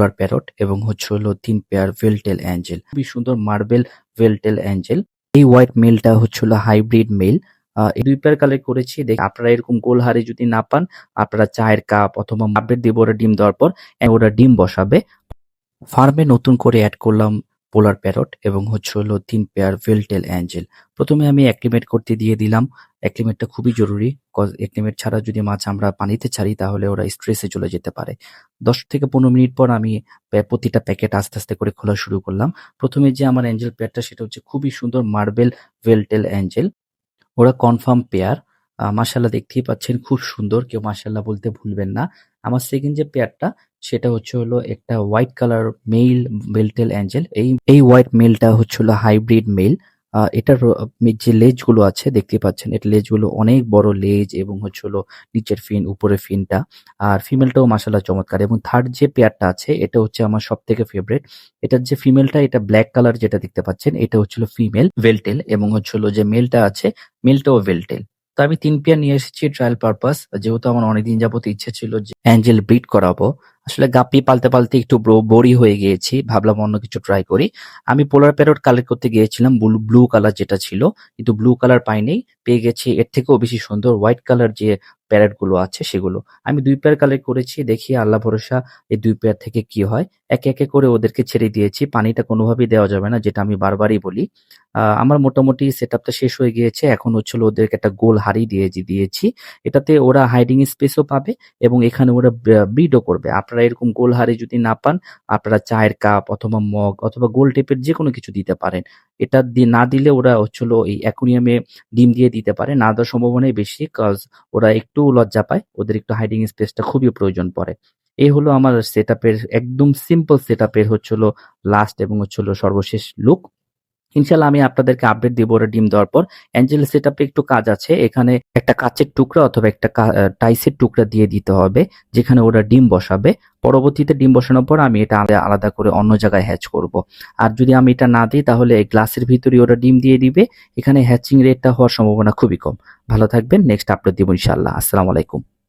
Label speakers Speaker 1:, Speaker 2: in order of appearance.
Speaker 1: পোলার parrot এবং হচ্ছে হলো ৩ পেয়ার ভেলটেল অ্যাঞ্জেল। খুবই সুন্দর মার্বেল ভেলটেল অ্যাঞ্জেল। এই হোয়াইট মেলটা হচ্ছে হলো হাইব্রিড মেল। এই ২ পেয়ার কালেক্ট করেছি। আপনারা এরকম গোল হাড়ি যদি না পান, আপনারা চায়ের কাপ অথবা আপডেট দিব ওরা ডিম দেওয়ার পর ওরা ডিম বসাবে। ফার্মে নতুন করে এড করলাম পোলার প্যারট এবং হচ্ছে হলো ৩ পেয়ার ভেলটেল অ্যাঞ্জেল। প্রথমে আমি অ্যাক্লিমেট করতে দিয়ে দিলাম। অ্যাক্লিমেটটা খুবই জরুরি। অ্যাক্লিমেট ছাড়া যদি মাছ আমরা পানিতে ছাড়ি তাহলে ওরা স্ট্রেসে চলে যেতে পারে। ১০ থেকে ১৫ মিনিট পর আমি প্রতিটা প্যাকেট আস্তে, আস্তে করে খোলা শুরু করলাম। প্রথমে যে আমার অ্যাঞ্জেল পেয়ারটা সেটা হচ্ছে খুবই সুন্দর মার্বেল ভেলটেল অ্যাঞ্জেল। ওরা কনফার্ম পেয়ার। মাশাআল্লাহ দেখতেই পাচ্ছেন খুব সুন্দর। কেউ মাশাআল্লাহ বলতে ভুলবেন না। আমার সেকেন্ড যে পেয়ারটা সেটা হচ্ছে হলো একটা হোয়াইট কালার মেল ভেলটেল অ্যাঞ্জেল। এই হোয়াইট মেলটা হচ্ছে হলো হাইব্রিড মেল। এটার যে লেজগুলো আছে দেখতেই পাচ্ছেন, এটার লেজগুলো অনেক বড় লেজ এবং হচ্ছে হলো নিচের ফিন, উপরের ফিনটা। আর ফিমেলটাও মাশাআল্লাহ চমৎকার। এবং থার্ড যে পেয়ারটা আছে এটা হচ্ছে আমার সবথেকে ফেভারিট। এটার যে ফিমেলটা এটা ব্ল্যাক কালার যেটা দেখতে পাচ্ছেন এটা হচ্ছে হলো ফিমেল ভেলটেল এবং হচ্ছে হলো যে মেলটা আছে মেলটাও ভেলটেল। তো আমি ৩ পেয়ার নিয়ে এসেছি ট্রায়াল পারপাস। যেহেতু আমার অনেকদিন যাবত ইচ্ছে ছিল যে অ্যাঞ্জেল ব্রিড করাবো। আসলে গাপ্পি পালতে, পালতে একটু বোরই হয়ে গিয়েছি। ভাবলাম অন্য কিছু ট্রাই করি। আমি পোলার প্যারট কালেক্ট করতে গিয়েছিলাম ব্লু কালার যেটা ছিল। কিন্তু ব্লু কালার পাইনি। পেয়ে গেছি এর থেকেও বেশি সুন্দর হোয়াইট কালার যে প্যারট গুলো আছে সেগুলো। আমি ২ পেয়ার কালেক্ট করেছি। দেখি আল্লাহ ভরসা এই ২ পেয়ার থেকে কি হয়। একে, একে করে ওদেরকে ছেড়ে দিয়েছি। পানিটা কোনোভাবেই দেওয়া যাবে না যেটা আমি বারবারই বলি। আমার মোটামুটি সেটআপটা শেষ হয়ে গিয়েছে। এখন হচ্ছে হলো ওদেরকে একটা গোল হাঁড়ি দিয়েছি। এটাতে ওরা হাইডিং স্পেসও পাবে এবং এখানে ওরা ব্রিডও করবে। আপনারা এরকম গোল হাঁড়ি যদি না পান, আপনারা চায়ের কাপ অথবা মগ অথবা গোল টেপের যেকোনো কিছু দিতে পারেন। এটা না দিলে ওরা হচ্ছে হলো এই অ্যাকুরিয়ামে ডিম দিয়ে দিতে পারে। না দেওয়ার সম্ভাবনাই বেশি। ওরা একটু লজ্জা পায়। ওদের একটু হাইডিং স্পেসটা খুবই প্রয়োজন পড়ে। এই হলো আমার সেটআপের একদম সিম্পল সেটআপের হচ্ছে হলো লাস্ট এবং হচ্ছে হলো সর্বশেষ লুক। ইনশাআল্লাহ আমি আপনাদেরকে আপডেট দিব ওরা ডিম দেওয়ার পর। অ্যাঞ্জেল সেটআপে একটু কাজ আছে। এখানে একটা কাঁচের টুকরা অথবা একটা টাইসের টুকরা দিয়ে দিতে হবে যেখানে ওরা ডিম বসাবে। পরবর্তীতে ডিম বসানোর পর আমি এটা আলাদা করে অন্য জায়গায় হ্যাচ করব। আর যদি আমি এটা না দিই তাহলে এই গ্লাসের ভিতরেই ওরা ডিম দিয়ে দিবে। এখানে হ্যাচিং রেটটা হওয়ার সম্ভাবনা খুবই কম। ভালো থাকবেন। নেক্সট আপডেট দিব ইনশাআল্লাহ। আসসালামু আলাইকুম।